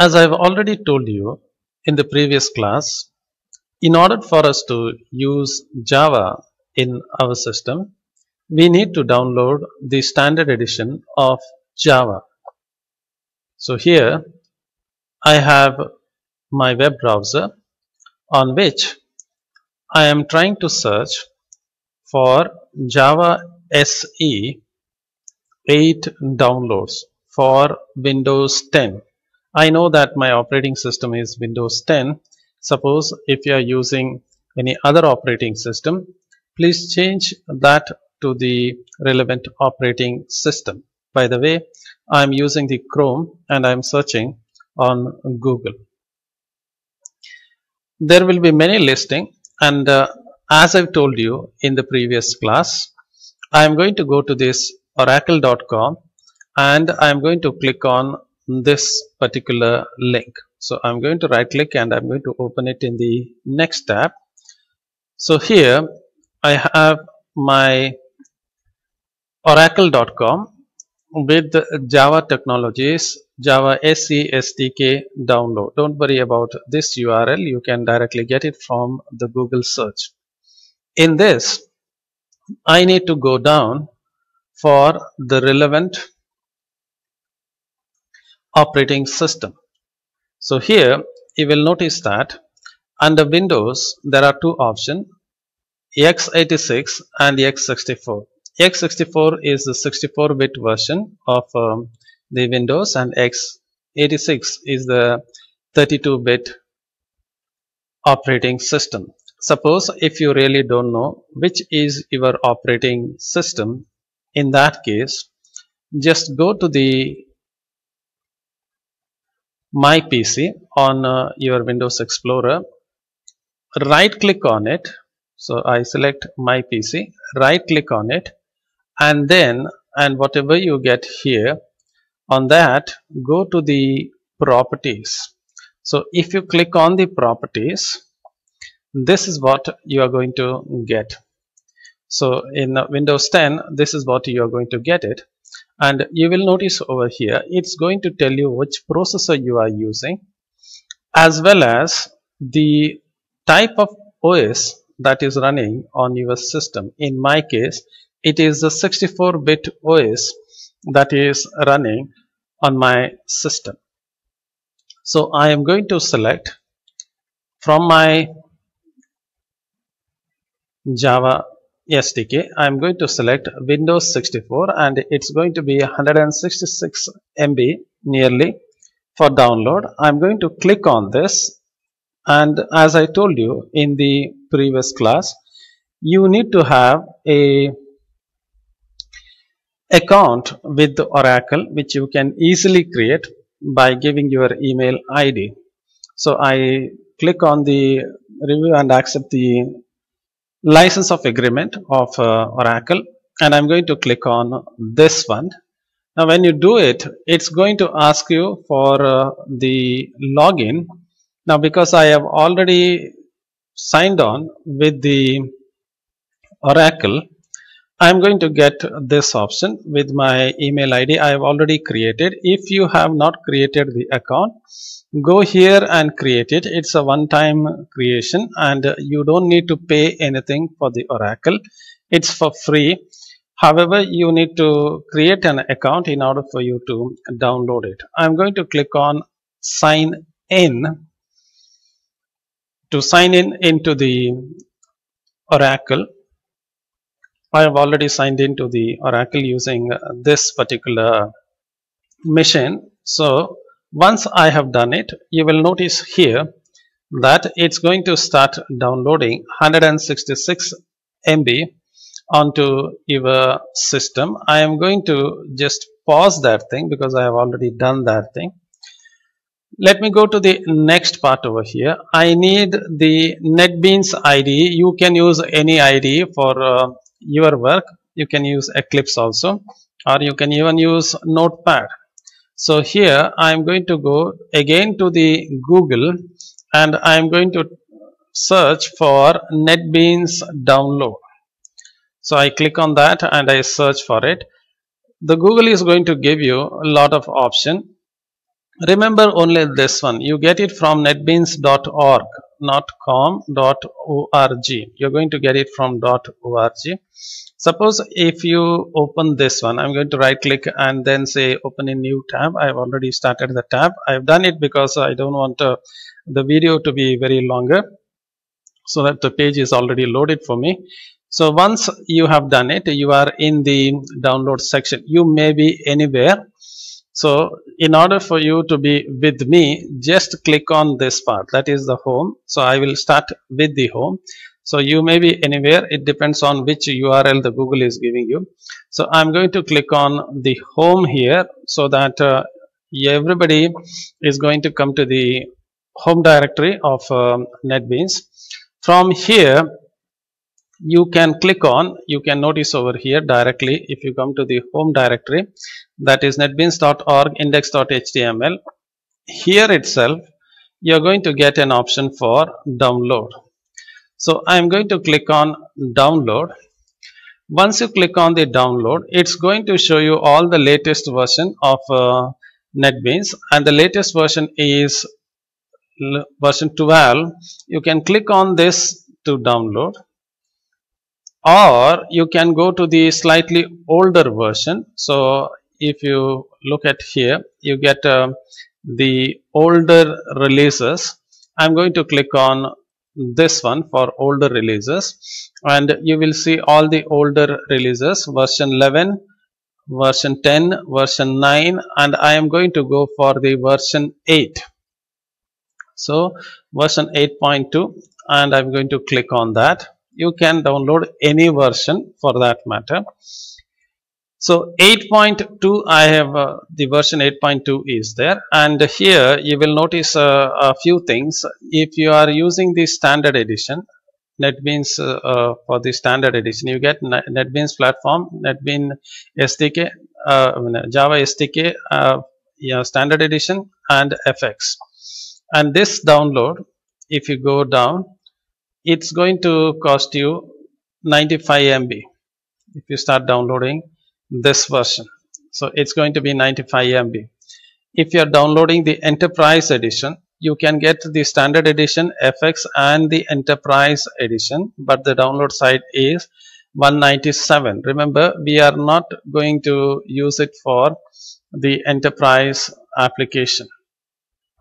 As I've already told you in the previous class, in order for us to use Java in our system, we need to download the standard edition of Java. So here I have my web browser on which I am trying to search for Java SE 8 downloads for Windows 10. I know that my operating system is Windows 10. Suppose if you are using any other operating system, please change that to the relevant operating system. By the way, I am using the Chrome and I am searching on Google. There will be many listing, and as I've told you in the previous class, I am going to go to this oracle.com and I am going to click on this particular link. So I'm going to right click and I'm going to open it in the next tab. So here I have my oracle.com with Java Technologies Java SE SDK download. Don't worry about this URL, you can directly get it from the Google search. In this, I need to go down for the relevant operating system. So here you will notice that under Windows there are two options, x86 and x64. x64 is the 64-bit version of the Windows, and x86 is the 32-bit operating system. Suppose if you really don't know which is your operating system, in that case just go to the My PC on your Windows Explorer, right click on it. So I select My PC, right click on it, and then whatever you get here, on that go to the properties. So if you click on the properties, this is what you are going to get. So in Windows 10, this is what you are going to get it, and you will notice over here it's going to tell you which processor you are using as well as the type of OS that is running on your system. In my case, it is the 64-bit OS that is running on my system. So I am going to select from my Java SDK, I am going to select Windows 64 and it's going to be 166 MB nearly for download. I am going to click on this, and as I told you in the previous class, you need to have a account with Oracle, which you can easily create by giving your email ID. So I click on the review and accept the license of agreement of Oracle, and I'm going to click on this one. Now when you do it, it's going to ask you for the login. Now because I have already signed on with the Oracle, I'm going to get this option with my email ID I have already created. If you have not created the account, go here and create it. It's a one-time creation and you don't need to pay anything for the Oracle. It's for free. However, you need to create an account in order for you to download it. I'm going to click on sign in to sign in into the Oracle. I have already signed into the Oracle using this particular machine. So once I have done it, you will notice here that it's going to start downloading 166 MB onto your system. I am going to just pause that thing because I have already done that thing. Let me go to the next part over here. I need the NetBeans ID. You can use any ID for your work. You can use Eclipse also, or you can even use Notepad. So here I am going to go again to the Google and I am going to search for NetBeans download. So I click on that and I search for it. The Google is going to give you a lot of options. Remember only this one. You get it from netbeans.org, not com.org. You're going to get it from .org. Suppose if you open this one, I'm going to right click and then say open a new tab. I've already started the tab. I've done it because I don't want the video to be very longer, so that the page is already loaded for me. So once you have done it, you are in the download section. You may be anywhere. So in order for you to be with me, just click on this part, that is the home. So I will start with the home. So you may be anywhere, it depends on which URL the Google is giving you. So I'm going to click on the home here, so that everybody is going to come to the home directory of NetBeans. From here you can click on, you can notice over here directly, if you come to the home directory, that is netbeans.org index.html, here itself you are going to get an option for download. So I am going to click on download. Once you click on the download, it's going to show you all the latest version of NetBeans, and the latest version is version 12. You can click on this to download, or you can go to the slightly older version. So if you look at here, you get the older releases. I'm going to click on this one for older releases, and you will see all the older releases, version 11, version 10, version 9, and I am going to go for the version 8. So version 8.2, and I'm going to click on that. You can download any version for that matter. So 8.2, I have the version 8.2 is there, and here you will notice a few things. If you are using the standard edition, NetBeans, for the standard edition, you get NetBeans platform, NetBeans SDK, Java SDK, standard edition, and FX. And this download, if you go down, it's going to cost you 95 MB if you start downloading this version. So it's going to be 95 MB. If you are downloading the enterprise edition, you can get the standard edition, FX, and the enterprise edition, but the download size is 197. Remember, we are not going to use it for the enterprise application.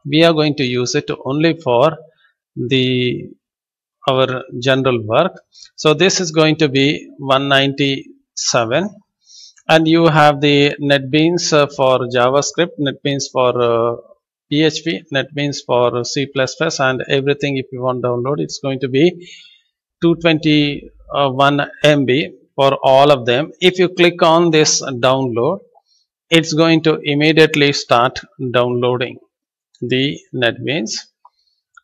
We are going to use it only for our general work. So this is going to be 197, and you have the NetBeans for JavaScript, NetBeans for PHP, NetBeans for C++, and everything. If you want to download, it's going to be 221 MB for all of them. If you click on this download, it's going to immediately start downloading the NetBeans.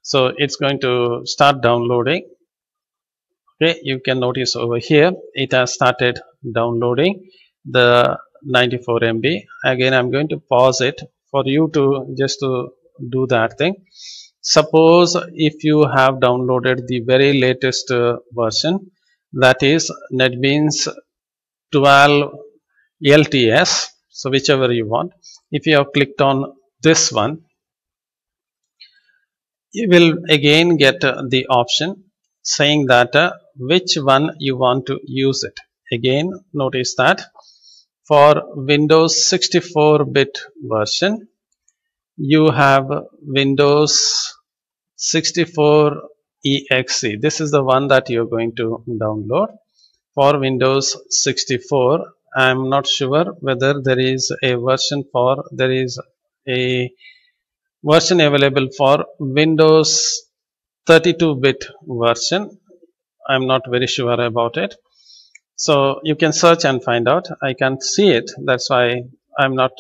So it's going to start downloading. Okay, you can notice over here it has started downloading the 94 MB. Again, I'm going to pause it for you to just to do that thing. Suppose if you have downloaded the very latest version, that is NetBeans 12 LTS, so whichever you want, if you have clicked on this one, you will again get the option saying that which one you want to use it. Again, notice that for Windows 64-bit version, you have Windows 64 EXE. This is the one that you're going to download. For Windows 64, I'm not sure whether there is a version for, there is a version available for Windows 32-bit version. I'm not very sure about it. So you can search and find out. I can't see it. That's why I'm not.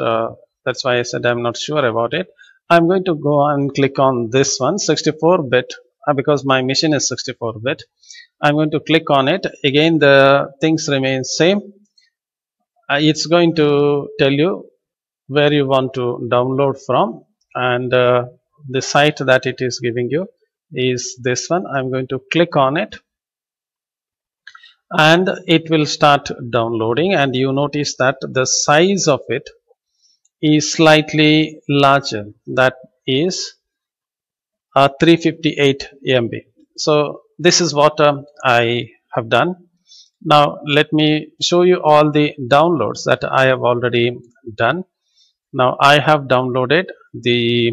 That's why I said I'm not sure about it. I'm going to go and click on this one, 64-bit, because my machine is 64-bit. I'm going to click on it. Again, the things remain same. It's going to tell you where you want to download from, and the site that it is giving you is this one. I'm going to click on it, and it will start downloading, and you notice that the size of it is slightly larger, that is 358 MB. So this is what I have done. Now let me show you all the downloads that I have already done. Now I have downloaded the,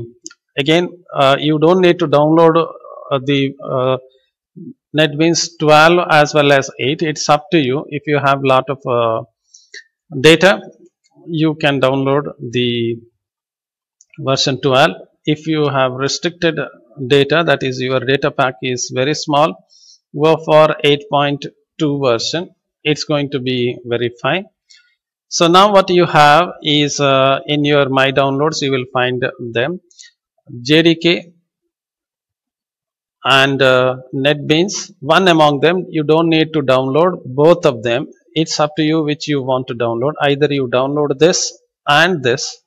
again you don't need to download the NetBeans 12 as well as 8. It's up to you. If you have lot of data, you can download the version 12. If you have restricted data, that is your data pack is very small, go for 8.2 version. It's going to be very fine. So now what you have is in your My Downloads, you will find them, JDK and NetBeans. One among them, you don't need to download both of them. It's up to you which you want to download. Either you download this and this,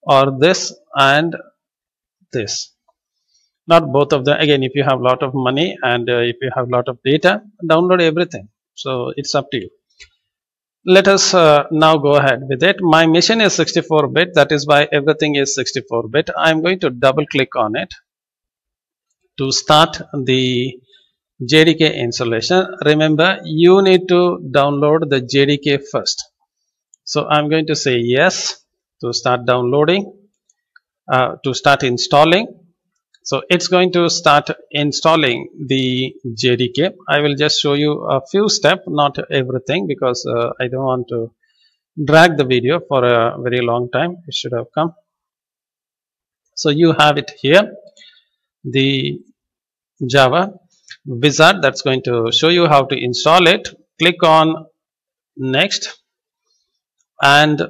or this and this, not both of them. Again, if you have lot of money and if you have lot of data, download everything. So it's up to you. Let us now go ahead with it. My machine is 64-bit, that is why everything is 64-bit. I'm going to double click on it to start the JDK installation. Remember, you need to download the JDK first. So I'm going to say yes to start downloading, to start installing. So it's going to start installing the JDK. I will just show you a few steps, not everything, because I don't want to drag the video for a very long time. It should have come. So you have it here, the Java wizard that's going to show you how to install it. Click on next and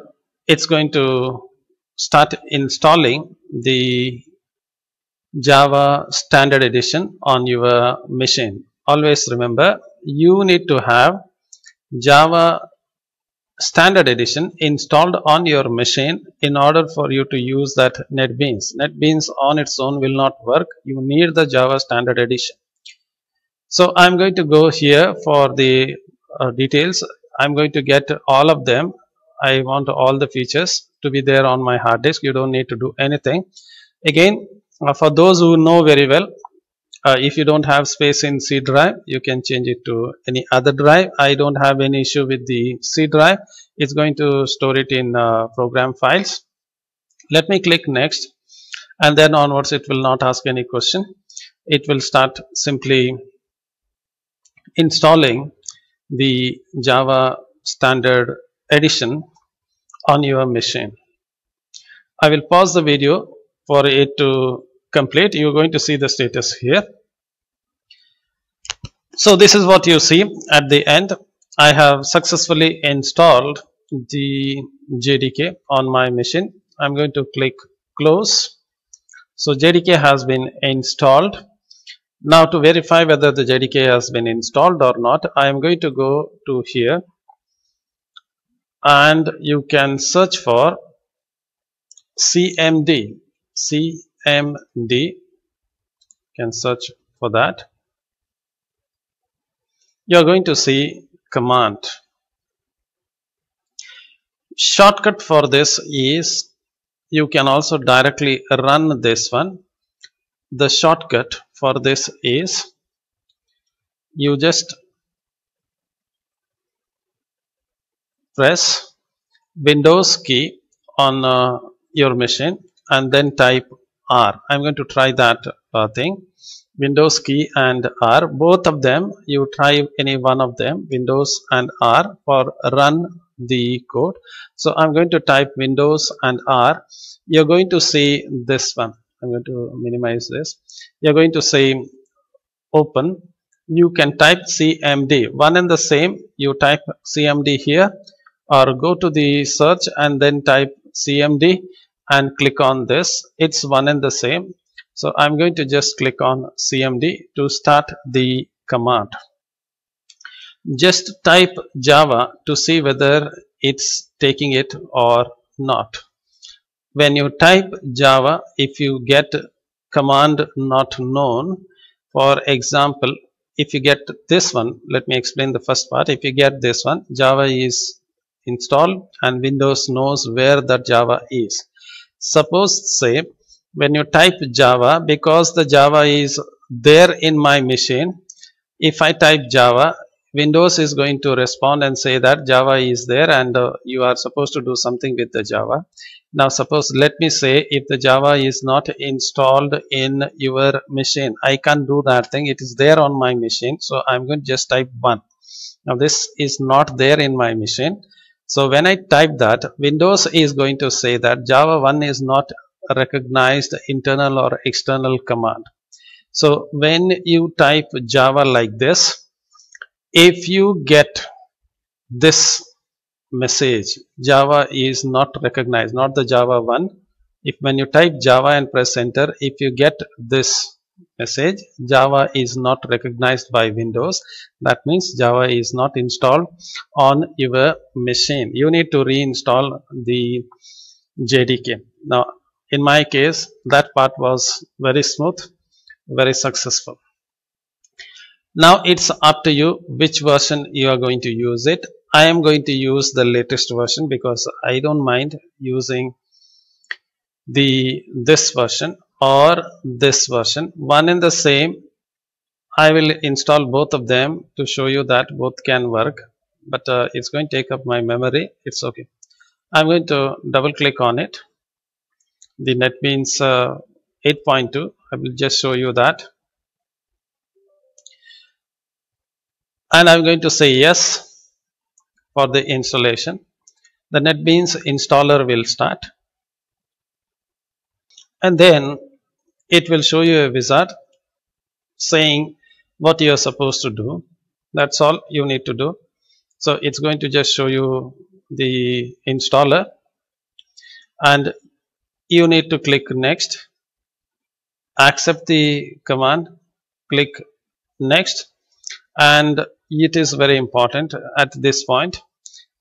it's going to start installing the Java Standard Edition on your machine. Always remember, you need to have Java Standard Edition installed on your machine in order for you to use that NetBeans. NetBeans on its own will not work. You need the Java Standard Edition. So I'm going to go here for the details. I'm going to get all of them. I want all the features to be there on my hard disk. You don't need to do anything. Again, for those who know very well, if you don't have space in C drive, you can change it to any other drive. I don't have any issue with the C drive. It's going to store it in program files. Let me click next, and then onwards it will not ask any question. It will start simply installing the Java Standard Edition on your machine. I will pause the video for it to complete. You're going to see the status here. So this is what you see at the end. I have successfully installed the JDK on my machine. I'm going to click close. So JDK has been installed. Now to verify whether the JDK has been installed or not, I am going to go to here and you can search for CMD. CMD, can search for that. You are going to see command. Shortcut for this is, you can also directly run this one. The shortcut for this is, you just press Windows key on your machine and then type R. I'm going to try that thing. Windows key and R, both of them, you try any one of them, Windows and R, for run the code. So I'm going to type Windows and R. You're going to see this one. I'm going to minimize this. You're going to say open. You can type CMD, one and the same. You type CMD here, or go to the search and then type CMD and click on this. It's one and the same. So I'm going to just click on CMD to start the command. Just type Java to see whether it's taking it or not. When you type Java, if you get command not known, for example, if you get this one, let me explain the first part. If you get this one, Java is installed and Windows knows where that Java is. Suppose say when you type Java, because the Java is there in my machine, if I type Java, Windows is going to respond and say that Java is there and you are supposed to do something with the Java. Now suppose, let me say, if the Java is not installed in your machine, I can't do that thing. It is there on my machine, so I'm going to just type 1. Now this is not there in my machine. So when I type that, Windows is going to say that Java 1 is not recognized internal or external command. So when you type Java like this, if you get this message, Java is not recognized, not the Java 1. If when you type Java and press enter, if you get this message, Java is not recognized by Windows, that means Java is not installed on your machine. You need to reinstall the JDK. Now in my case, that part was very smooth, very successful. Now it's up to you which version you are going to use it. I am going to use the latest version because I don't mind using this version or this version. One and the same. I will install both of them to show you that both can work, but it's going to take up my memory. It's okay. I'm going to double click on it. The NetBeans 8.2. I will just show you that. And I'm going to say yes for the installation. The NetBeans installer will start, and then it will show you a wizard saying what you are supposed to do. That's all you need to do. So it's going to just show you the installer, and you need to click next, accept the command, click next, and it is very important at this point.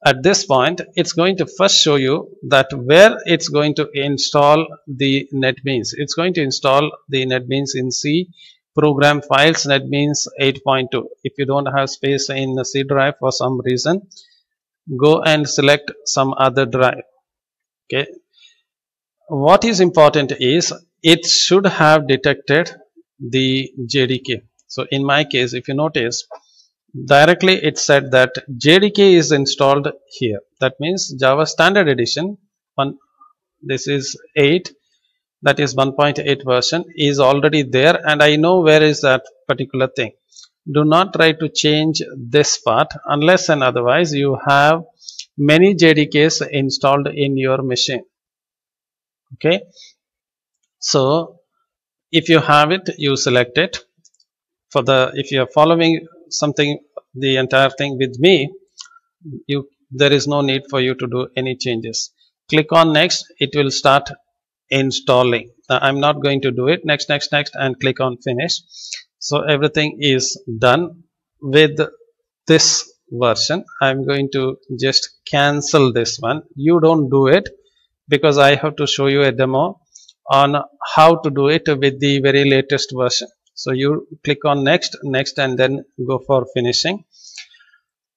At this point, it's going to first show you that where it's going to install the NetBeans. It's going to install the NetBeans in C, program files, NetBeans 8.2. If you don't have space in the C drive for some reason, go and select some other drive. Okay. What is important is it should have detected the JDK. So in my case, if you notice, directly it said that JDK is installed here. That means Java Standard Edition, this is 8, that is 1.8 version is already there, and I know where is that particular thing. Do not try to change this part unless and otherwise you have many JDKs installed in your machine. Okay, so if you have it, you select it. For the, if you are following something, the entire thing with me, there is no need for you to do any changes. Click on next, it will start installing. Now, I'm not going to do it. Next, next, next, and click on finish. So everything is done with this version. I'm going to just cancel this one. You don't do it because I have to show you a demo on how to do it with the very latest version. So you click on next, next, and then go for finishing.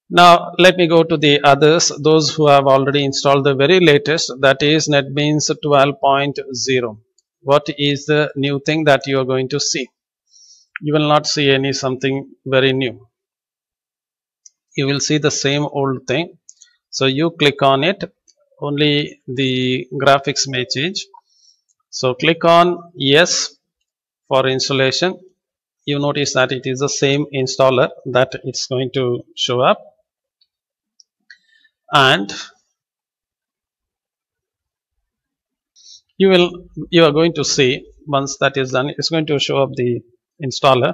Now let me go to the others, those who have already installed the very latest, that is NetBeans 12.0. What is the new thing that you are going to see? You will not see any something very new. You will see the same old thing. So you click on it, only the graphics may change. So click on yes for installation. You notice that it is the same installer that it's going to show up, and you are going to see, once that is done, it's going to show up the installer.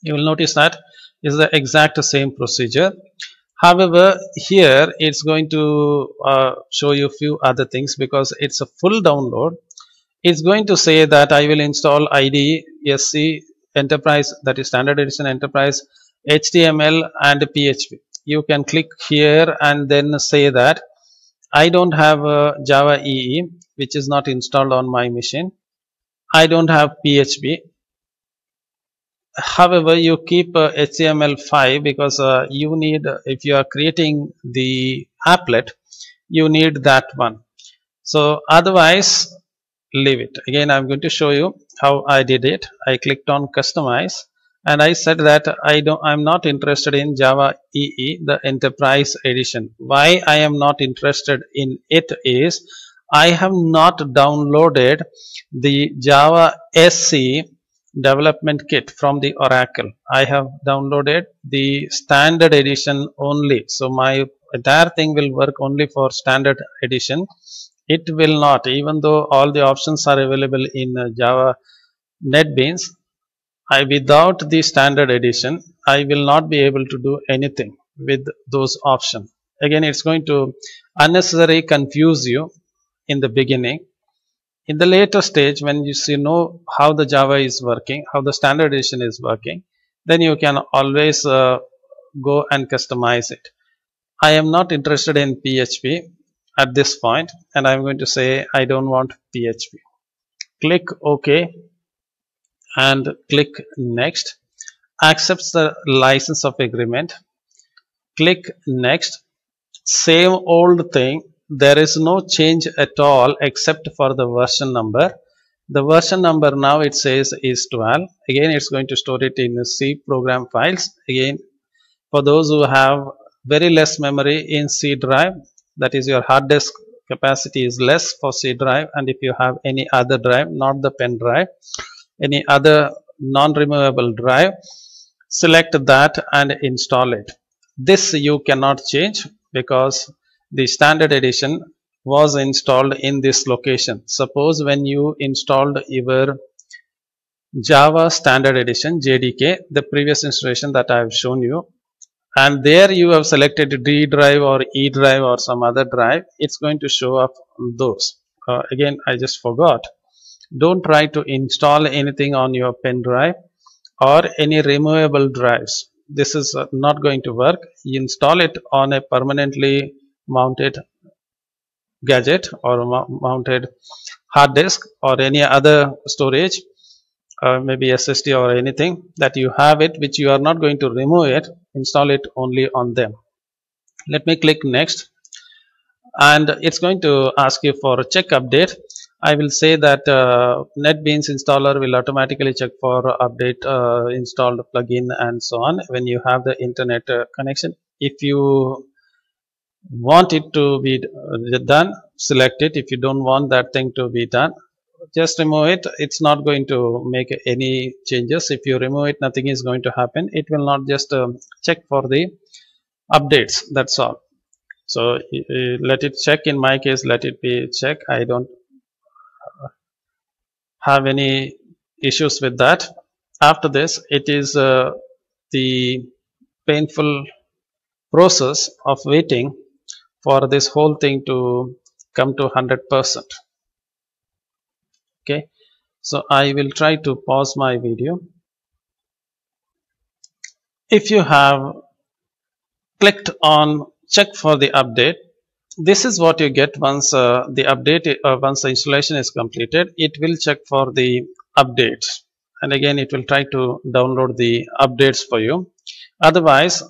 You will notice that is the exact same procedure. However, here it's going to show you a few other things because it's a full download. It's going to say that I will install IDE, SC, Enterprise, that is Standard Edition Enterprise, HTML and PHP. You can click here and then say that I don't have Java EE, which is not installed on my machine. I don't have PHP. However, you keep HTML5 because you need, if you are creating the applet, you need that one. So otherwise, leave it. Again, I'm going to show you how I did it. I clicked on customize and I said that I'm not interested in Java EE, the enterprise edition. Why I am not interested in it is I have not downloaded the Java SC development kit from the Oracle. I have downloaded the standard edition only. So my entire thing will work only for standard edition. It will not, even though all the options are available in Java NetBeans, without the standard edition, I will not be able to do anything with those options. Again, it's going to unnecessarily confuse you in the beginning. In the later stage, when you know how the Java is working, how the standard edition is working, then you can always go and customize it. I am not interested in PHP at this point, and I'm going to say I don't want PHP. Click OK and click Next. Accepts the license of agreement. Click Next. Same old thing. There is no change at all except for the version number. The version number now it says is 12. Again, it's going to store it in C program files. Again, for those who have very less memory in C drive, that is your hard disk capacity is less for C drive, and if you have any other drive, not the pen drive, any other non-removable drive, select that and install it. This you cannot change because the standard edition was installed in this location. Suppose when you installed your Java standard edition JDK, the previous installation that I have shown you, and there you have selected D drive or E drive or some other drive, it's going to show up those. Again, I just forgot. Don't try to install anything on your pen drive or any removable drives. This is not going to work. You install it on a permanently mounted gadget or mounted hard disk or any other storage, maybe SSD or anything that you have it, which you are not going to remove it. Install it only on them. Let me click Next, and it's going to ask you for a check update. I will say that NetBeans installer will automatically check for update installed plugin and so on when you have the internet connection. If you want it to be done, select it. If you don't want that thing to be done, just remove it. It's not going to make any changes. If you remove it, nothing is going to happen. It will not just check for the updates. That's all. So let it check. In my case, let it be check. I don't have any issues with that. After this, it is the painful process of waiting for this whole thing to come to 100%. Okay, so I will try to pause my video. If you have clicked on check for the update, this is what you get once the update, once the installation is completed. It will check for the updates, and again it will try to download the updates for you. Otherwise,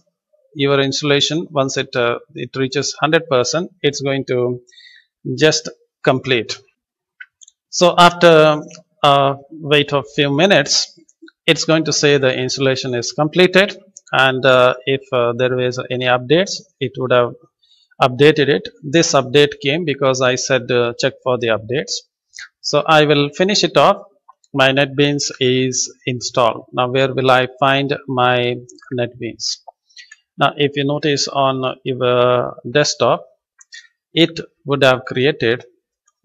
your installation, once it reaches 100%, it's going to just complete. So after a wait of few minutes, it's going to say the installation is completed, and if there was any updates, it would have updated it. This update came because I said check for the updates. So I will finish it off. My NetBeans is installed. Now where will I find my NetBeans? Now if you notice on your desktop, it would have created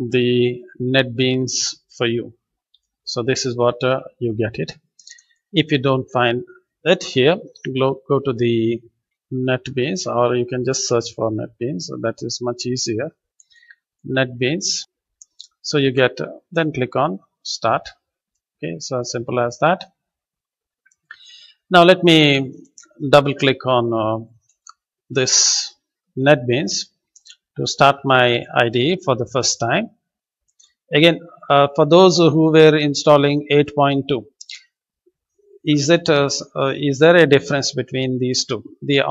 the NetBeans for you. So this is what you get it. If you don't find it here, go to the NetBeans, or you can just search for NetBeans. So that is much easier. NetBeans. So you get, then click on Start. Okay, so as simple as that. Now let me double click on this NetBeans to start my IDE for the first time. Again, for those who were installing 8.2, Is there a difference between these two? The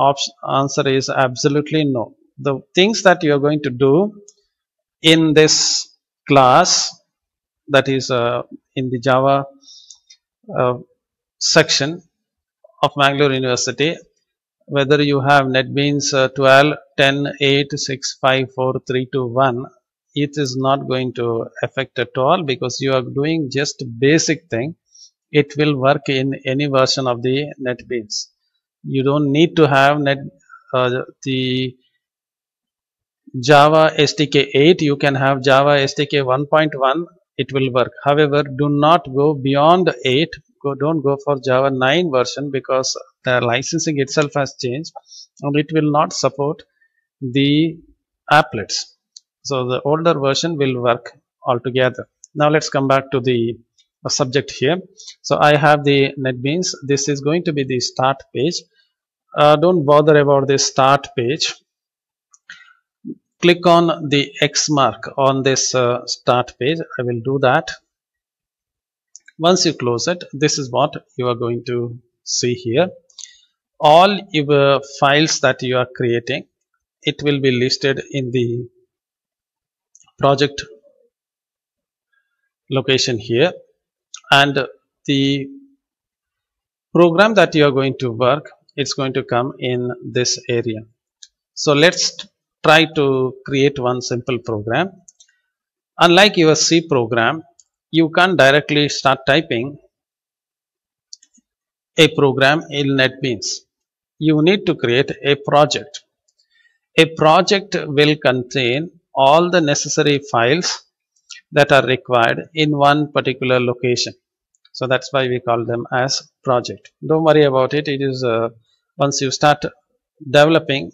answer is absolutely no. The things that you are going to do in this class, that is in the Java section of Mangalore University, whether you have NetBeans 12, 10, 8, 6, 5, 4, 3, 2, 1, it is not going to affect at all, because you are doing just basic thing. It will work in any version of the NetBeans. You don't need to have the Java SDK 8. You can have Java SDK 1.1. It will work. However, do not go beyond 8. Don't go for Java 9 version, because the licensing itself has changed and it will not support the applets. So the older version will work altogether. Now let's come back to the subject here. So I have the NetBeans. This is going to be the start page. Don't bother about this start page. Click on the X mark on this start page. I will do that. Once you close it, this is what you are going to see here. All your files that you are creating, it will be listed in the project location here, and the program that you are going to work, it's going to come in this area. So let's try to create one simple program. Unlike your C program, you can't directly start typing a program in NetBeans. You need to create a project. A project will contain all the necessary files that are required in one particular location. So that's why we call them as project. Don't worry about it. It is once you start developing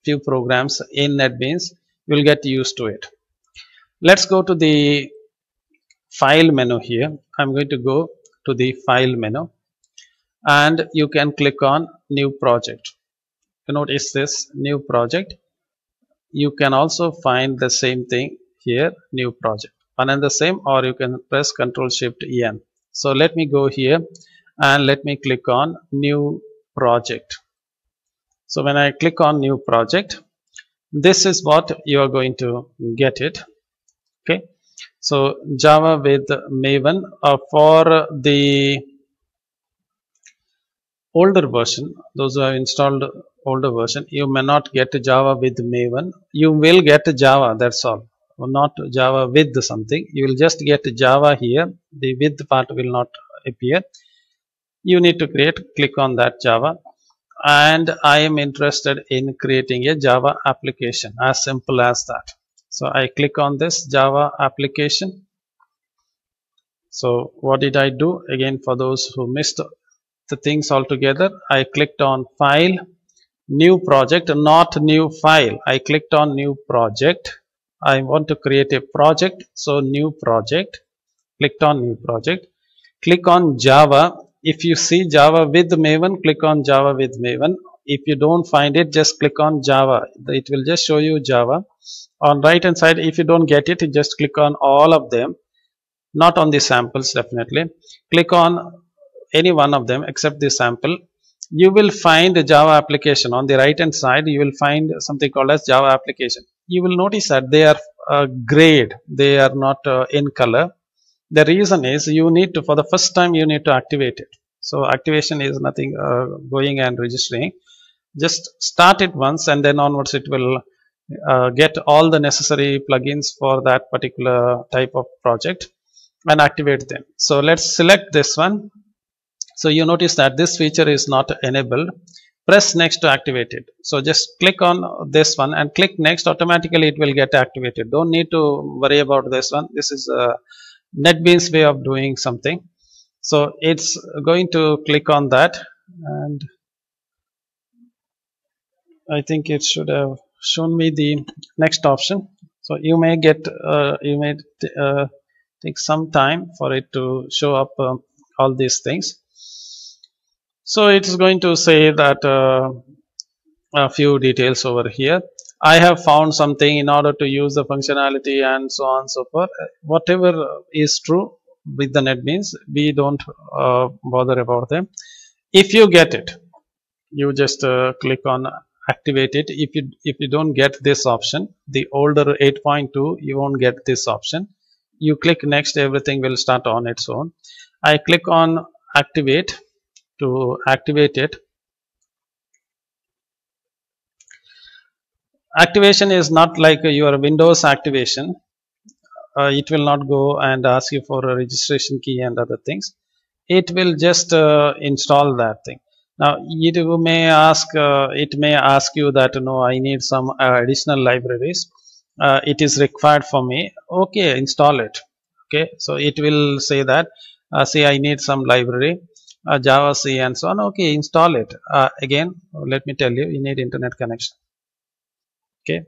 few programs in NetBeans, you will get used to it. Let's go to the file menu here. I'm going to go to the file menu, and you can click on new project. You notice this new project. You can also find the same thing here, new project, one and the same, or you can press Ctrl Shift En. So let me go here and let me click on new project. So when I click on new project, this is what you are going to get it. Okay, so Java with Maven. For the older version, those who have installed older version, you may not get Java with Maven. You will get Java, that's all, not Java with something. You will just get Java here. The with part will not appear. You need to click on that Java, and I am interested in creating a Java application, as simple as that. So I click on this Java application. So what did I do? Again, for those who missed the things altogether, I clicked on file, new project, not new file. I clicked on new project. I want to create a project, so new project. Clicked on new project. Click on Java. If you see Java with Maven, click on Java with Maven. If you don't find it, just click on Java. It will just show you Java. On right hand side, if you don't get it, just click on all of them, not on the samples definitely. Click on any one of them except the sample. You will find a Java application. On the right hand side, you will find something called as Java application. You will notice that they are grayed. They are not in color. The reason is you need to, for the first time, you need to activate it. So activation is nothing going and registering. Just start it once, and then onwards it will get all the necessary plugins for that particular type of project and activate them. So let's select this one. So you notice that this feature is not enabled. Press next to activate it. So just click on this one and click next. Automatically it will get activated. Don't need to worry about this one. This is a NetBeans way of doing something. So it's going to click on that, and I think it should have shown me the next option. So you may get take some time for it to show up all these things. So it is going to say that a few details over here. I have found something in order to use the functionality and so on and so forth. Whatever is true, with the NetBeans, we don't bother about them. If you get it, you just click on activate it. If you don't get this option, the older 8.2, you won't get this option. You click next, everything will start on its own. I click on activate to activate it. Activation is not like your Windows activation. It will not go and ask you for a registration key and other things. It will just install that thing. Now it may ask you that, no, I need some additional libraries. It is required for me. Okay, install it. Okay, so it will say that, say I need some library, Java, C and so on. Okay, install it. Again, let me tell you, you need internet connection. Okay,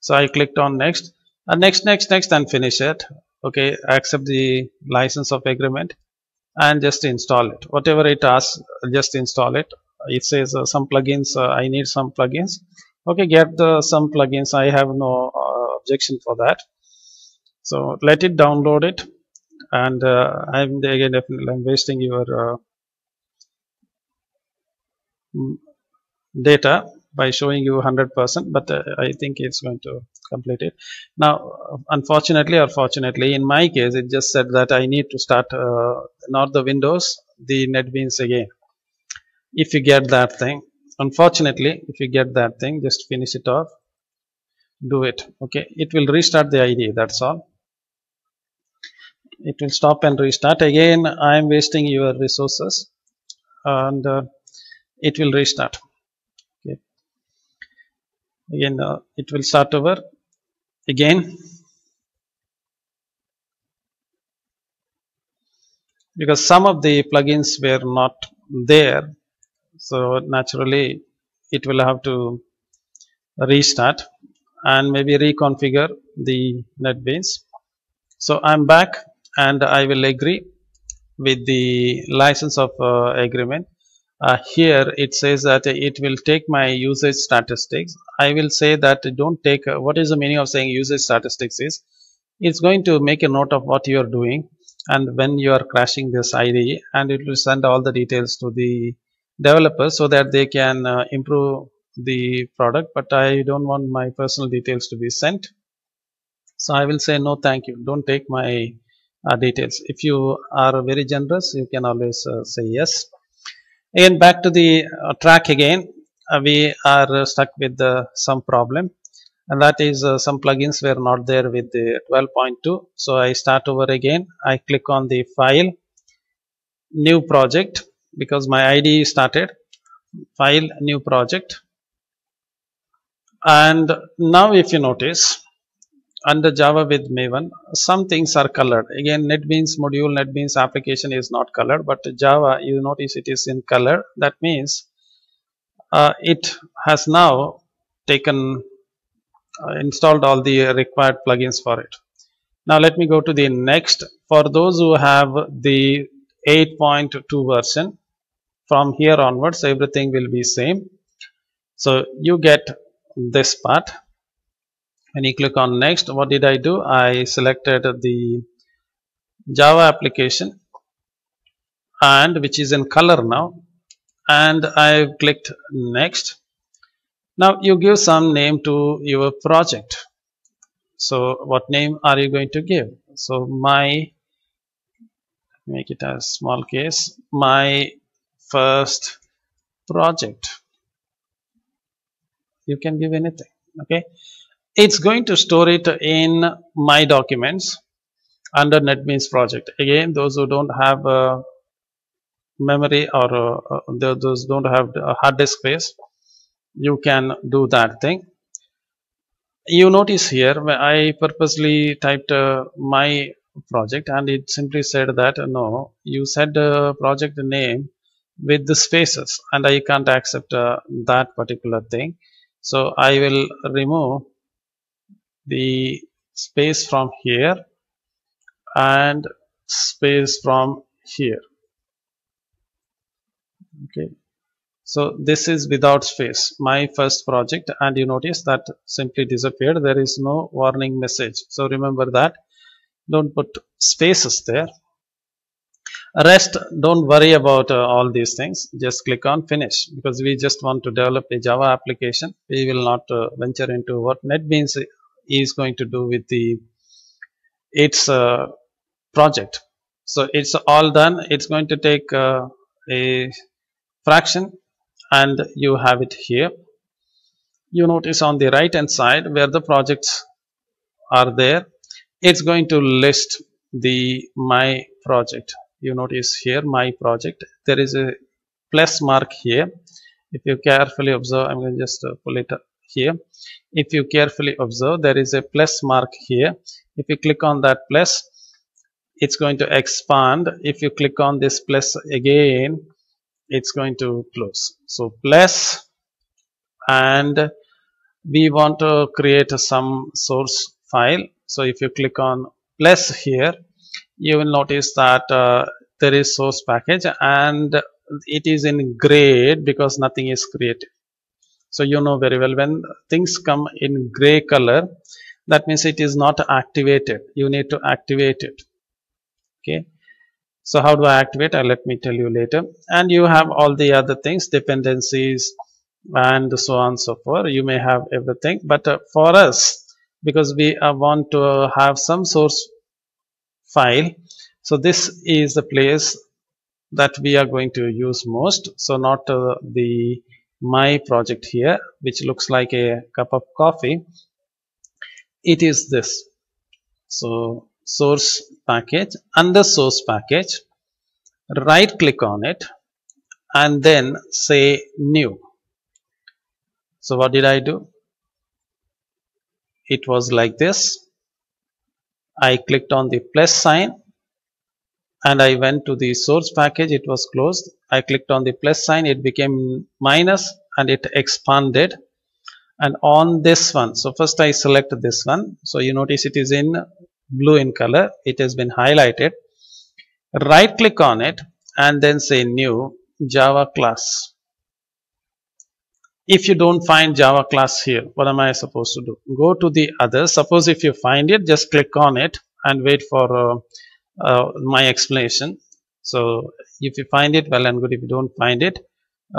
so I clicked on next, next and finish it. Okay, accept the license of agreement and just install it. Whatever it asks, just install it. It says some plugins, I need some plugins. Okay, get some plugins. I have no objection for that. So let it download it, and I'm wasting your data by showing you 100%, but I think it's going to complete it. Now, unfortunately or fortunately, in my case, it just said that I need to start not the Windows, the NetBeans again. If you get that thing, unfortunately, if you get that thing, just finish it off, do it. Okay, it will restart the IDE, that's all. It will stop and restart. Again, I am wasting your resources, and it will restart. Okay, again, it will start over again, because some of the plugins were not there, so naturally it will have to restart and maybe reconfigure the NetBeans. So I'm back, and I will agree with the license of agreement. Here it says that it will take my usage statistics. I will say that don't take what is the meaning of saying usage statistics is, it's going to make a note of what you are doing and when you are crashing this IDE, and it will send all the details to the developers so that they can improve the product. But I don't want my personal details to be sent, so I will say no, thank you, don't take my details. If you are very generous, you can always say yes. Again, back to the track again. We are stuck with some problem, and that is some plugins were not there with the 12.2. So I start over again. I click on the file, new project, because my IDE started, file, new project. And now if you notice, under Java with Maven, some things are colored. Again, NetBeans module, NetBeans application is not colored, but Java, you notice it is in color. That means it has now taken installed all the required plugins for it. Now let me go to the next. For those who have the 8.2 version, from here onwards everything will be same. So you get this part. When you click on next, what did I do? I selected the Java application, and which is in color now, and I clicked next. Now you give some name to your project. So what name are you going to give? So make it a small case, my first project. You can give anything. Okay, it's going to store it in my documents under NetBeans project. Again, those who don't have memory or those don't have a hard disk space, you can do that thing. You notice here I purposely typed my project, and it simply said that no, you said project name with the spaces, and I can't accept that particular thing. So I will remove the space from here and space from here. Okay, so this is without space, my first project, and you notice that simply disappeared. There is no warning message. So remember that, don't put spaces there. Rest, don't worry about all these things. Just click on finish, because we just want to develop a Java application. We will not venture into what NetBeans is going to do with its project. So it's all done. It's going to take a fraction, and you have it here. You notice on the right hand side where the projects are there, it's going to list the my project. You notice here my project, there is a plus mark here. If you carefully observe, I'm going to just pull it up here. If you carefully observe, there is a plus mark here. If you click on that plus, it's going to expand. If you click on this plus again, it's going to close. So plus, and we want to create some source file. So if you click on plus here, you will notice that there is source package, and it is in gray because nothing is created. So you know very well, when things come in gray color, that means it is not activated. You need to activate it. Okay. So how do I activate? Let me tell you later. And you have all the other things, dependencies, and so on and so forth. You may have everything, but for us, because we want to have some source file, so this is the place that we are going to use most. So not the my project here, which looks like a cup of coffee. It is this. So source package, under source package, right click on it and then say new. So what did I do? It was like this. I clicked on the plus sign and I went to the source package. It was closed. I clicked on the plus sign. It became minus and it expanded. And on this one, so first I select this one. So you notice it is in blue in color. It has been highlighted. Right click on it and then say new Java class. If you don't find Java class here, what am I supposed to do? Go to the other. Suppose if you find it, just click on it and wait for my explanation. So if you find it, well and good. If you don't find it,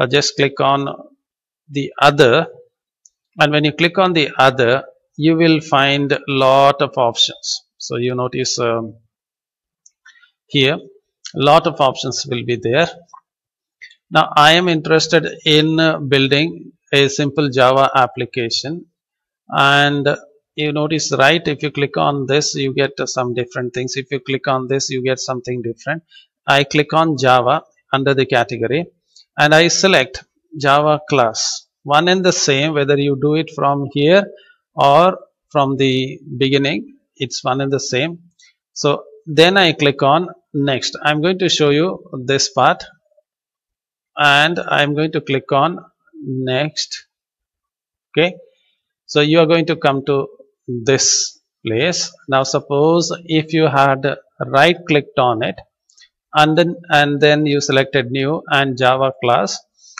just click on the other. And when you click on the other, you will find a lot of options. So you notice here, a lot of options will be there. Now I am interested in building a simple Java application, and you notice, right, if you click on this, you get some different things. If you click on this, you get something different. I click on Java under the category and I select Java class. One and the same, whether you do it from here or from the beginning, it's one and the same. So then I click on next. I'm going to show you this part, and I'm going to click on next. Okay, so you are going to come to this place. Now suppose if you had right clicked on it and then you selected new and Java class,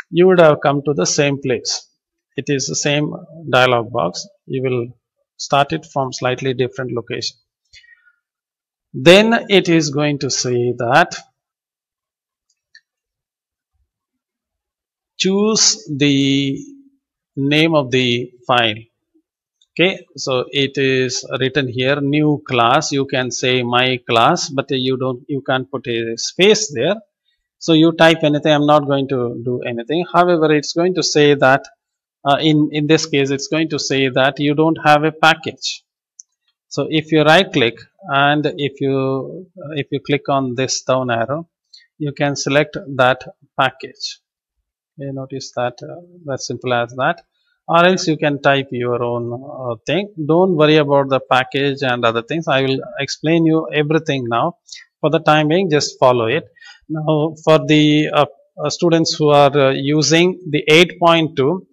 you would have come to the same place. It is the same dialog box. You will start it from slightly different location. Then it is going to say that choose the name of the file. Okay, so it is written here new class. You can say my class, but you can't put a space there. So you type anything. I'm not going to do anything. However, it's going to say that in this case, it's going to say that you don't have a package. So if you right click and if you click on this down arrow, you can select that package. You notice that that's simple as that. Or else you can type your own thing. Don't worry about the package and other things. I will explain you everything now. For the time being, just follow it. Now for the students who are using the 8.2,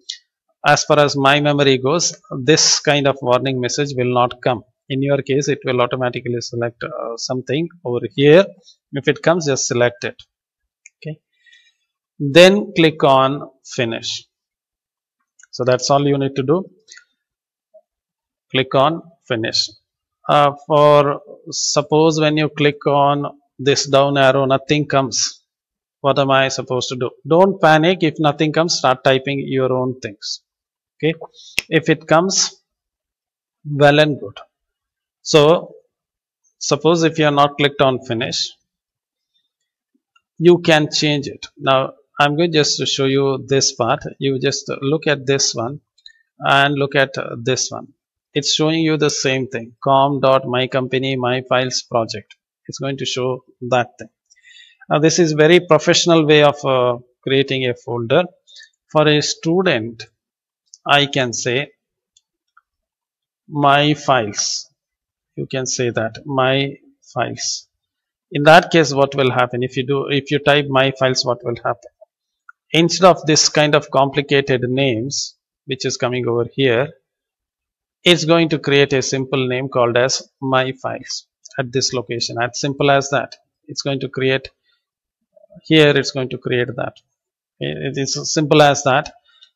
as far as my memory goes, this kind of warning message will not come. In your case, it will automatically select something over here. If it comes, just select it. Okay. Then click on finish. So that's all you need to do. Click on finish. For suppose when you click on this down arrow, nothing comes. What am I supposed to do? Don't panic. If nothing comes, start typing your own things. Okay. If it comes, well and good. So suppose if you are not clicked on finish, you can change it. Now I'm going just to show you this part. You just look at this one and look at this one. It's showing you the same thing, com.mycompany myfiles project. It's going to show that thing. Now this is very professional way of creating a folder. For a student, I can say my files. You can say that my files. In that case, what will happen if you type my files? What will happen? Instead of this kind of complicated names which is coming over here, it's going to create a simple name called as my files at this location. As simple as that. It's going to create here. It's going to create that. It is as simple as that.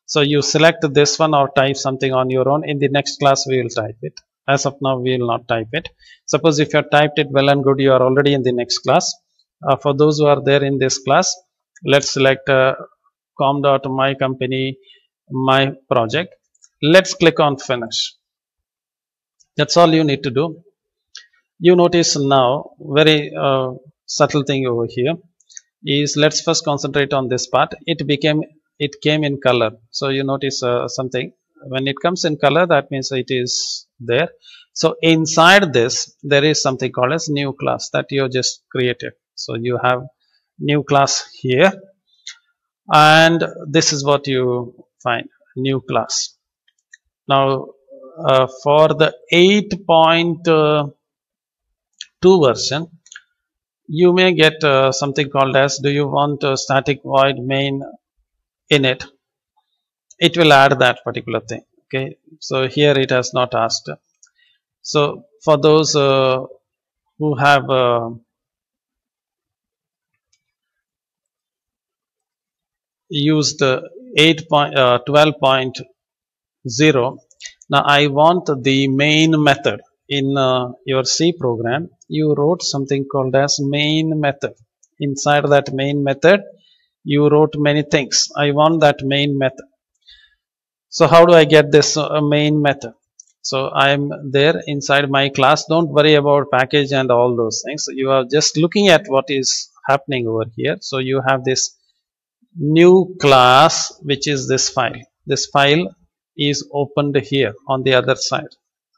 So you select this one or type something on your own. In the next class, we will type it. As of now, we will not type it. Suppose if you have typed it, well and good, you are already in the next class. For those who are there in this class, let's select com.mycompany my project. Let's click on finish. That's all you need to do. You notice now very subtle thing over here is, let's first concentrate on this part. It came in color. So you notice something. When it comes in color, that means it is there. So inside this, there is something called as new class that you just created. So you have new class here, and this is what you find, new class. Now for the 8.2 version, you may get something called as, do you want a static void main in it? It will add that particular thing. Okay, so here it has not asked. So for those who have used 12.0, now I want the main method. In your C program, you wrote something called as main method. Inside that main method, you wrote many things. I want that main method. So how do I get this main method? So I am there inside my class. Don't worry about package and all those things. You are just looking at what is happening over here. So you have this new class, which is this file. This file is opened here on the other side.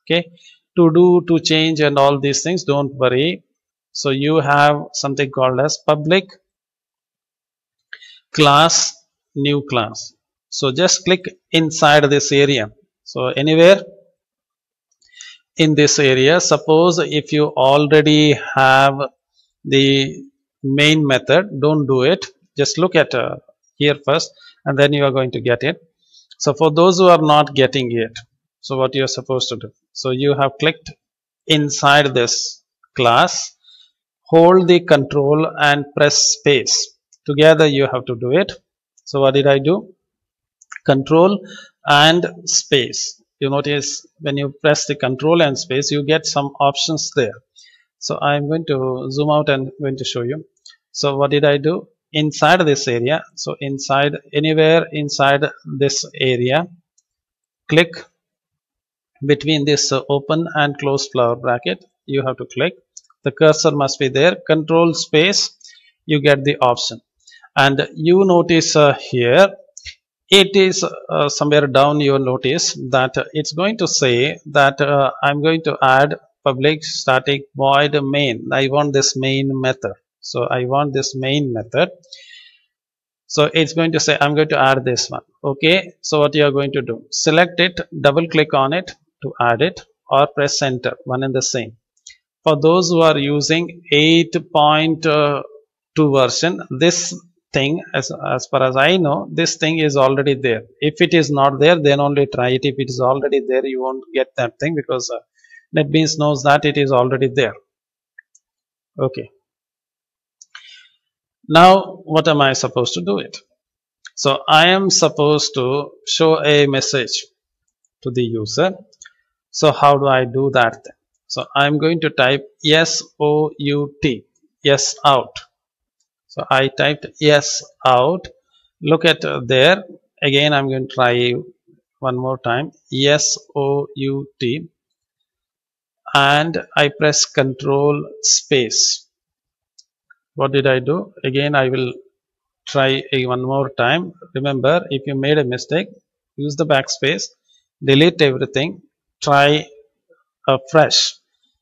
Okay, to change and all these things, don't worry. So you have something called as public class, new class. So just click inside this area. So anywhere in this area, suppose if you already have the main method, don't do it. Just look at here first, and then you are going to get it. So for those who are not getting it, so what you are supposed to do? So you have clicked inside this class, hold the control and press space. Together you have to do it. So what did I do? Control and space. You notice when you press the control and space, you get some options there. So I'm going to zoom out and going to show you. So what did I do? Inside this area, so inside, anywhere inside this area, click between this open and close flower bracket. You have to click. The cursor must be there. Control space, you get the option. And you notice here, it is somewhere down, you notice that it's going to say that I'm going to add public static void main. I want this main method. So I want this main method. So it's going to say I'm going to add this one. Okay, so what you are going to do? Select it, double click on it to add it, or press enter, one and the same. For those who are using 8.2 version, this thing, as far as I know, this thing is already there. If it is not there, then only try it. If it is already there, you won't get that thing, because NetBeans knows that it is already there. Okay. Now what am I supposed to do it? So I am supposed to show a message to the user. So how do I do that then? So I'm going to type SOUT. yes out. So I typed yes out. Look at there. Again, I'm going to try one more time. Yes out, and I press control space. What did I do? Again, I will try one more time. Remember, if you made a mistake, use the backspace, delete everything, try fresh.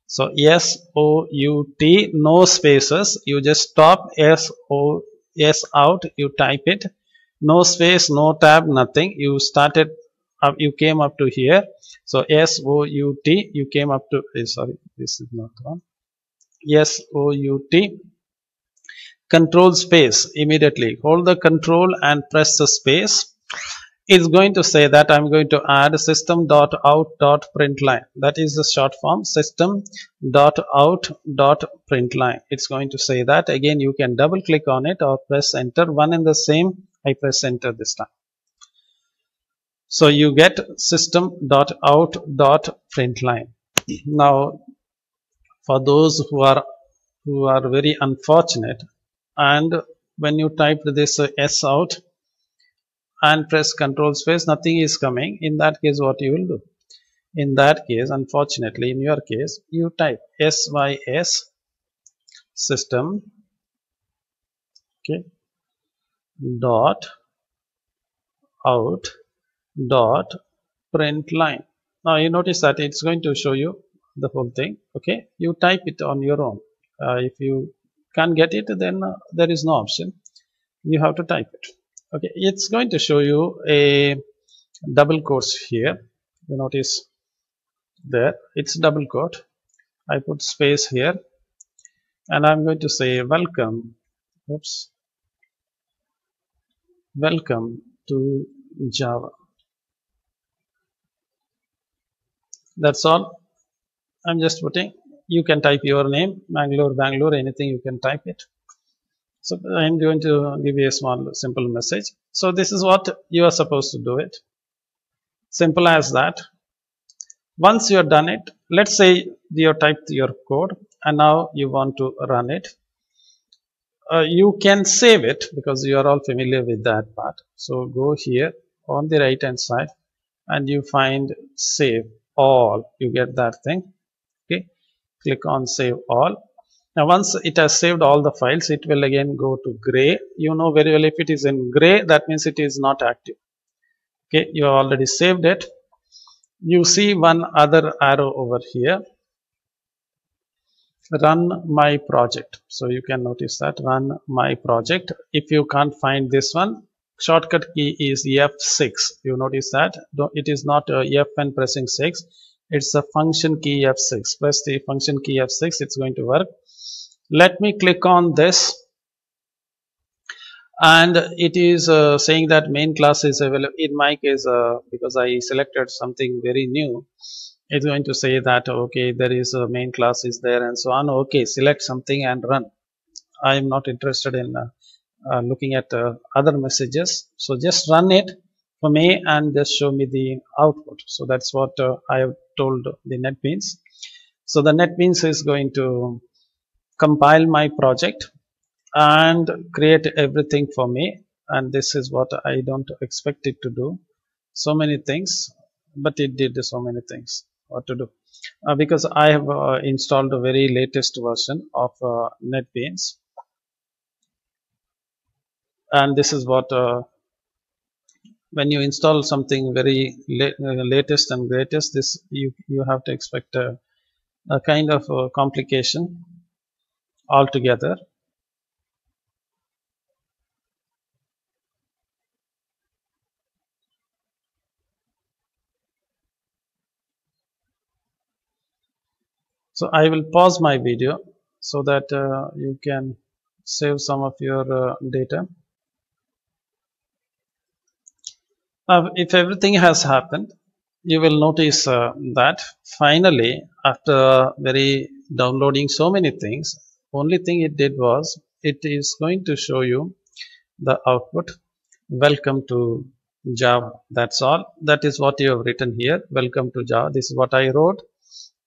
So S O U T, no spaces. You just stop S out. You type it. No space, no tab, nothing. You started up. You came up to here. So S O U T. You came up to. Sorry, this is not one. S O U T. Control space immediately. Hold the control and press the space. It's going to say that I'm going to add system.out.println. That is the short form, system.out.println. It's going to say that. Again, you can double click on it or press enter. One and the same. I press enter this time. So you get system.out.println. Now, for those who are very unfortunate, and when you type this S out and press control space, nothing is coming. In that case, what you will do? In that case, unfortunately, in your case, you type sys system, okay, dot out dot println. Now you notice that it's going to show you the whole thing. Okay, you type it on your own. If you can't get it, then there is no option. You have to type it. Okay, it's going to show you a double quotes here. You notice there it's double quote. I put space here, and I'm going to say welcome. Oops. Welcome to Java. That's all. I'm just putting. You can type your name, Bangalore, anything you can type it. So I'm going to give you a small simple message. So this is what you are supposed to do it. Simple as that. Once you are done it, let's say you typed your code and now you want to run it. You can save it because you are all familiar with that part. So go here on the right hand side and you find save all. You get that thing. Okay. Click on save all. Now once it has saved all the files, it will again go to gray. You know very well if it is in gray, that means it is not active. Okay, you have already saved it. You see one other arrow over here. Run my project. So you can notice that run my project. If you can't find this one, shortcut key is F6. You notice that it is not F and pressing 6. It's a function key F6. Press the function key F6. It's going to work. Let me click on this, and it is saying that main class is available. In my case, because I selected something very new, it's going to say that okay, there is a main class is there and so on. Okay, select something and run. I am not interested in looking at other messages, so just run it for me and just show me the output. So that's what I have told the NetBeans. So the NetBeans is going to compile my project and create everything for me, and this is what I don't expect it to do so many things, but it did so many things. What to do? Because I have installed a very latest version of NetBeans, and this is what when you install something very latest and greatest, this you have to expect a kind of complication altogether. So I will pause my video so that you can save some of your data. If everything has happened, you will notice that finally, after very downloading so many things, only thing it did was it is going to show you the output. Welcome to Java. That's all. That is what you have written here. Welcome to Java. This is what I wrote.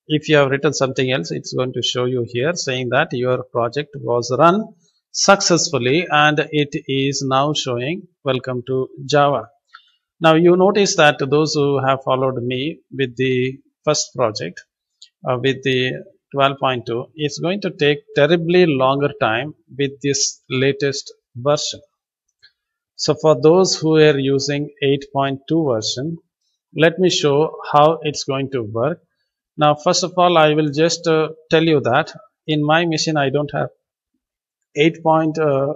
If you have written something else, it's going to show you here saying that your project was run successfully and it is now showing welcome to Java. Now you notice that those who have followed me with the first project with the 12.2, it's going to take terribly longer time with this latest version. So for those who are using 8.2 version, let me show how it's going to work. Now first of all, I will just tell you that in my machine I don't have 8.2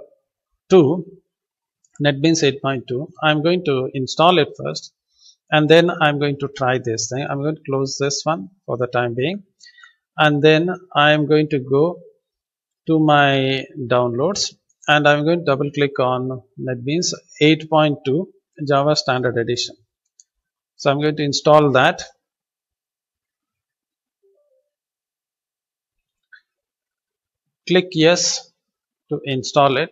NetBeans 8.2. I'm going to install it first and then I'm going to try this thing. I'm going to close this one for the time being, and then I'm going to go to my downloads and I'm going to double click on NetBeans 8.2 Java Standard Edition. So I'm going to install that. Click yes to install it.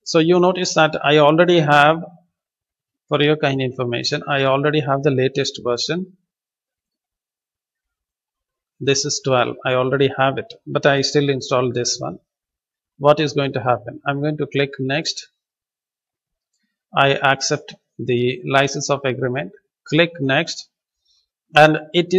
So you notice that I already have, for your kind information, I already have the latest version. This is 12. I already have it, but I still install this one. What is going to happen? I'm going to click next. I accept the license of agreement. Click next, and it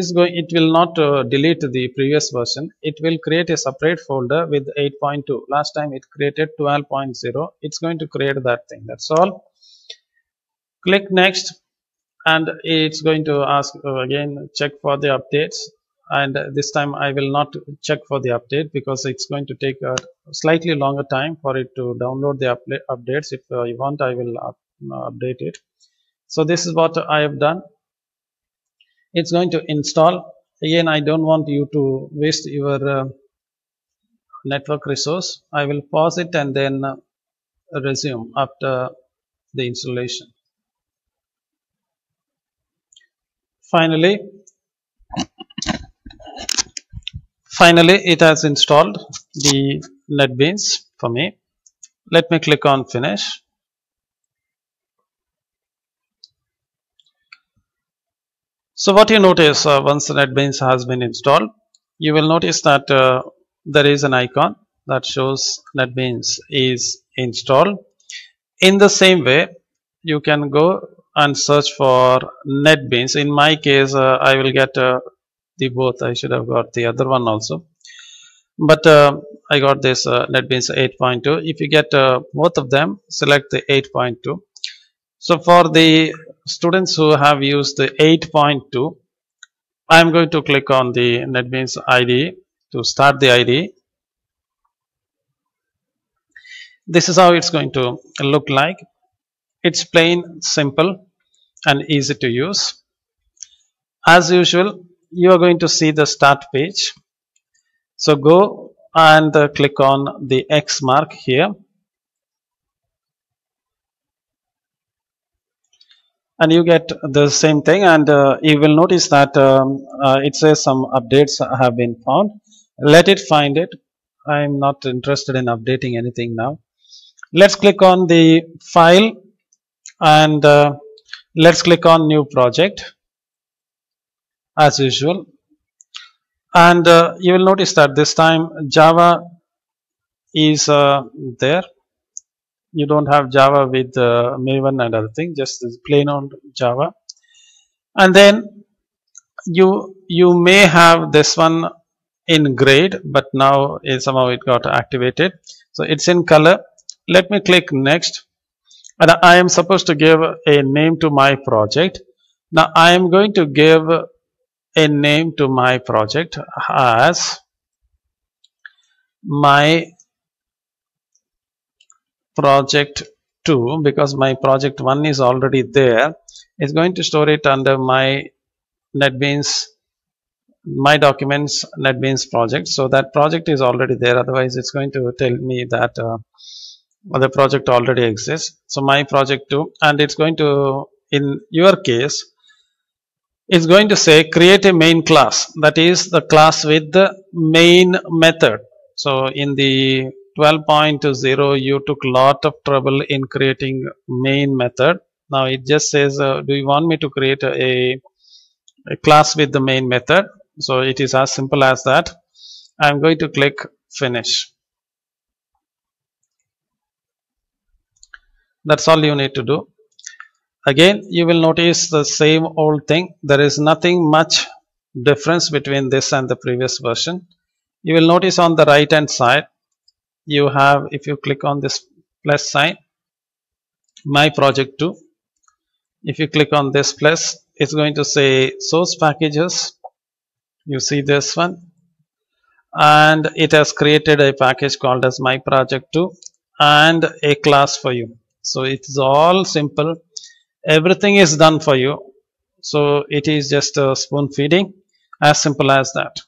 will not delete the previous version. It will create a separate folder with 8.2. Last time it created 12.0. It's going to create that thing. That's all. Click next, and it's going to ask again, check for the updates. And this time I will not check for the update because it's going to take a slightly longer time for it to download the updates. If you want, I will update it. So this is what I have done. It's going to install. Again, I don't want you to waste your network resource. I will pause it and then resume after the installation. Finally, it has installed the NetBeans for me. Let me click on finish. So what you notice once the NetBeans has been installed, you will notice that there is an icon that shows NetBeans is installed. In the same way, you can go and search for NetBeans. In my case, I will get the both. I should have got the other one also, but I got this NetBeans 8.2. If you get both of them, select the 8.2. So for the students who have used the 8.2, I am going to click on the NetBeans IDE to start the IDE. This is how it's going to look like. It's plain, simple, and easy to use. As usual, you are going to see the start page. So go and click on the X mark here. And you get the same thing, and you will notice that it says some updates have been found. Let it find it. I'm not interested in updating anything now. Let's click on the file and let's click on new project as usual. And you will notice that this time Java is there. You don't have Java with Maven and other thing, just plain old Java. And then you may have this one in grade, but now somehow it got activated. So it's in color. Let me click next, and I am supposed to give a name to my project. Now I am going to give a name to my project as my project 2, because my project 1 is already there. It's going to store it under my NetBeans, my documents NetBeans project. So that project is already there. Otherwise, it's going to tell me that the project already exists. So my project 2, and it's going to, in your case, it's going to say create a main class. That is the class with the main method. So in the 12.0, you took a lot of trouble in creating main method. Now it just says, do you want me to create a class with the main method? So it is as simple as that. I'm going to click finish. That's all you need to do. Again, you will notice the same old thing. There is nothing much difference between this and the previous version. You will notice on the right hand side, you have, if you click on this plus sign, my project 2. If you click on this plus, it's going to say source packages. You see this one, and it has created a package called as my project 2 and a class for you. So it's all simple. Everything is done for you. So it is just a spoon feeding, as simple as that.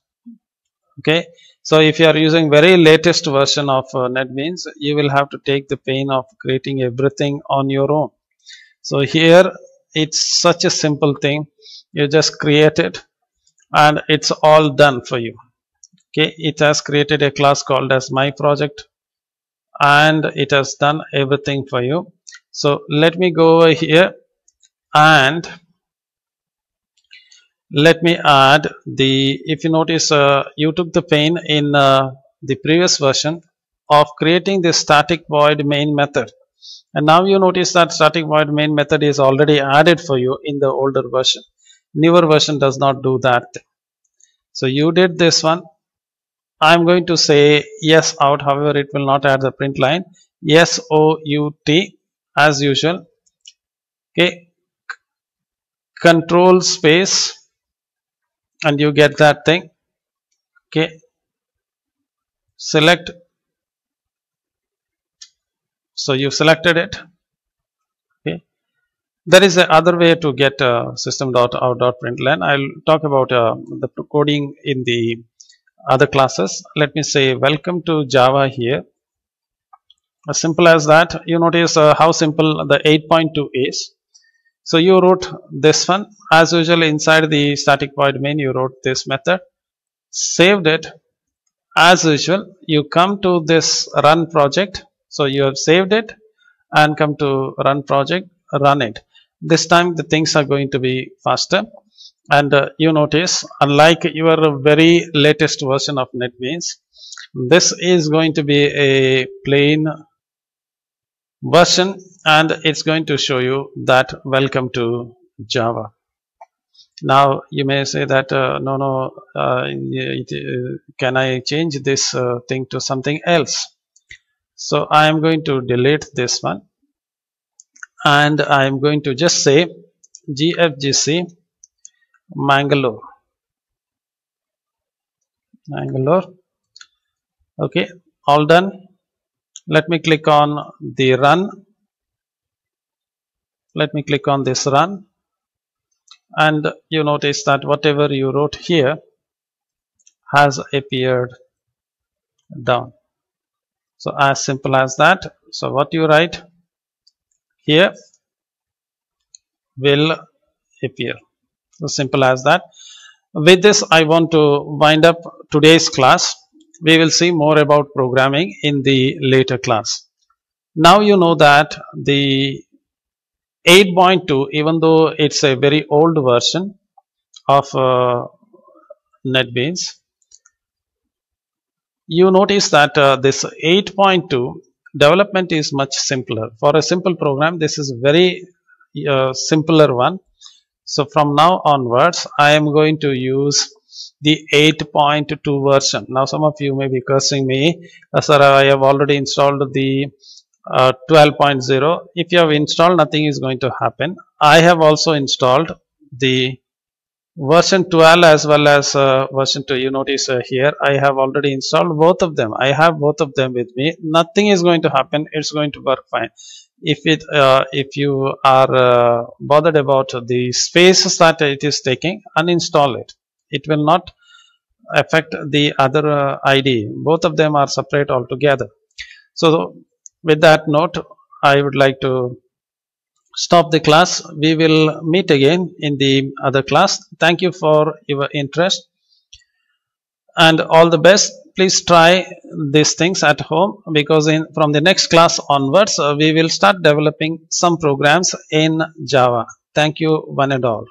Okay. So if you are using very latest version of NetBeans, you will have to take the pain of creating everything on your own. So here it's such a simple thing. You just create it and it's all done for you. Okay, it has created a class called as my project and it has done everything for you. So let me go over here and let me add the, if you notice, you took the pain in the previous version of creating this static void main method, and now you notice that static void main method is already added for you in the older version. Newer version does not do that thing. So you did this one. I'm going to say yes out, however it will not add the print line. Yes OUT as usual. Okay, control space and you get that thing. Okay, select. So you selected it. Okay, there is another way to get system.out.println. I'll talk about the coding in the other classes. Let me say welcome to Java here. As simple as that. You notice how simple the 8.2 is. So you wrote this one as usual inside the static void main. You wrote this method, saved it as usual. You come to this run project. So you have saved it and come to run project, run it. This time the things are going to be faster. And you notice, unlike your very latest version of NetBeans, this is going to be a plain version and it's going to show you that welcome to Java. Now you may say that can I change this thing to something else? So I am going to delete this one and I am going to just say GFGC Mangalore. Okay, all done. Let me click on the run. Let me click on this run and you notice that whatever you wrote here has appeared down. So as simple as that. So what you write here will appear. So simple as that. With this I want to wind up today's class. We will see more about programming in the later class. Now you know that the 8.2, even though it's a very old version of NetBeans, you notice that this 8.2 development is much simpler. For a simple program, this is very simpler one. So from now onwards, I am going to use the 8.2 version. Now some of you may be cursing me, sir, I have already installed the 12.0. If you have installed, nothing is going to happen. I have also installed the version 12 as well as version 2. You notice here I have already installed both of them. I have both of them with me. Nothing is going to happen. It's going to work fine. If you are bothered about the spaces that it is taking, uninstall it. It will not affect the other IDE. Both of them are separate altogether. So with that note, I would like to stop the class. We will meet again in the other class. Thank you for your interest and all the best. Please try these things at home, because from the next class onwards, we will start developing some programs in Java. Thank you one and all.